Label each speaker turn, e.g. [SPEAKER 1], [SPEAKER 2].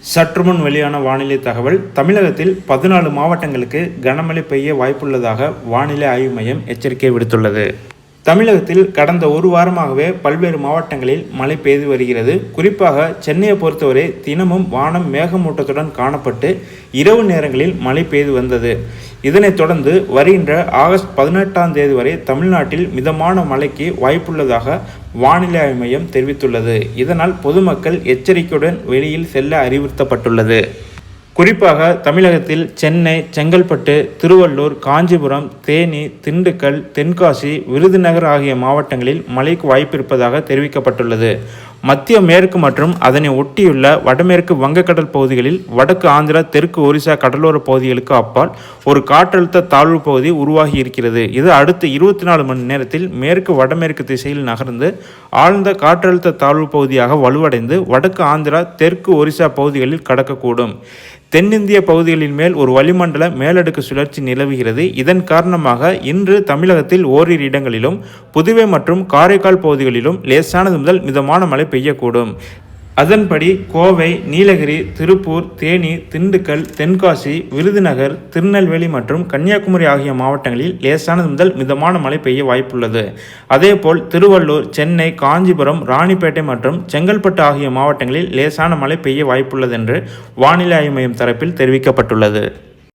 [SPEAKER 1] சற்றுமுன் வெளியான வானிலை தகவல். தமிழகத்தில் 14 மாவட்டங்களுக்கு கனமழை பெய்ய வாய்ப்புள்ளதாக வானிலை ஆய்வு மையம் எச்சரிக்கை விடுத்துள்ளது. தமிழகத்தில் கடந்த ஒரு வாரமாகவே பல்வேறு மாவட்டங்களில் மழை பெய்து வருகிறது. குறிப்பாக சென்னையை பொறுத்தவரை தினமும் வானம் மேகமூட்டத்துடன் காணப்பட்டு இரவு நேரங்களில் மழை பெய்து வந்தது. இதனைத் தொடர்ந்து வருகின்ற ஆகஸ்ட் 18ஆம் தேதி வரை தமிழ்நாட்டில் மிதமான மழைக்கு வாய்ப்புள்ளதாக வானிலை ஆய்வு மையம் தெரிவித்துள்ளது. இதனால் பொதுமக்கள் எச்சரிக்கையுடன் வெளியில் செல்ல அறிவுறுத்தப்பட்டுள்ளது. குறிப்பாக தமிழகத்தில் சென்னை, செங்கல்பட்டு, திருவள்ளூர், காஞ்சிபுரம், தேனி, திண்டுக்கல், தென்காசி, விருதுநகர் ஆகிய மாவட்டங்களில் மழைக்கு வாய்ப்பிருப்பதாக தெரிவிக்கப்பட்டுள்ளது. மத்திய மேற்கு மற்றும் அதனை ஒட்டியுள்ள வடமேற்கு வங்கக்கடல் பகுதிகளில் வடக்கு ஆந்திரா, தெற்கு ஒரிசா கடலோர பகுதிகளுக்கு அப்பால் ஒரு காற்றழுத்த தாழ்வு பகுதி உருவாகி இருக்கிறது. இது அடுத்த 24 மணி நேரத்தில் மேற்கு வடமேற்கு திசையில் நகர்ந்து ஆழ்ந்த காற்றழுத்த தாழ்வு பகுதியாக வலுவடைந்து வடக்கு ஆந்திரா, தெற்கு ஒரிசா பகுதிகளில் கடக்கக்கூடும். தென்னிந்திய பகுதிகளின் மேல் ஒரு வளிமண்டல மேலடுக்கு சுழற்சி நிலவுகிறது. இதன் காரணமாக இன்று தமிழகத்தில் ஓரிரு இடங்களிலும் புதுவை மற்றும் காரைக்கால் பகுதிகளிலும் லேசானது முதல் மிதமான மழை பெய்யக்கூடும். அதன்படி கோவை, நீலகிரி, திருப்பூர், தேனி, திண்டுக்கல், தென்காசி, விருதுநகர், திருநெல்வேலி மற்றும் கன்னியாகுமரி ஆகிய மாவட்டங்களில் லேசானது முதல் மிதமான மழை பெய்ய வாய்ப்புள்ளது. அதேபோல் திருவள்ளூர், சென்னை, காஞ்சிபுரம், ராணிப்பேட்டை மற்றும் செங்கல்பட்டு ஆகிய மாவட்டங்களில் லேசான மழை பெய்ய வாய்ப்புள்ளது என்று வானிலை ஆய்வு மையம் தரப்பில் தெரிவிக்கப்பட்டுள்ளது.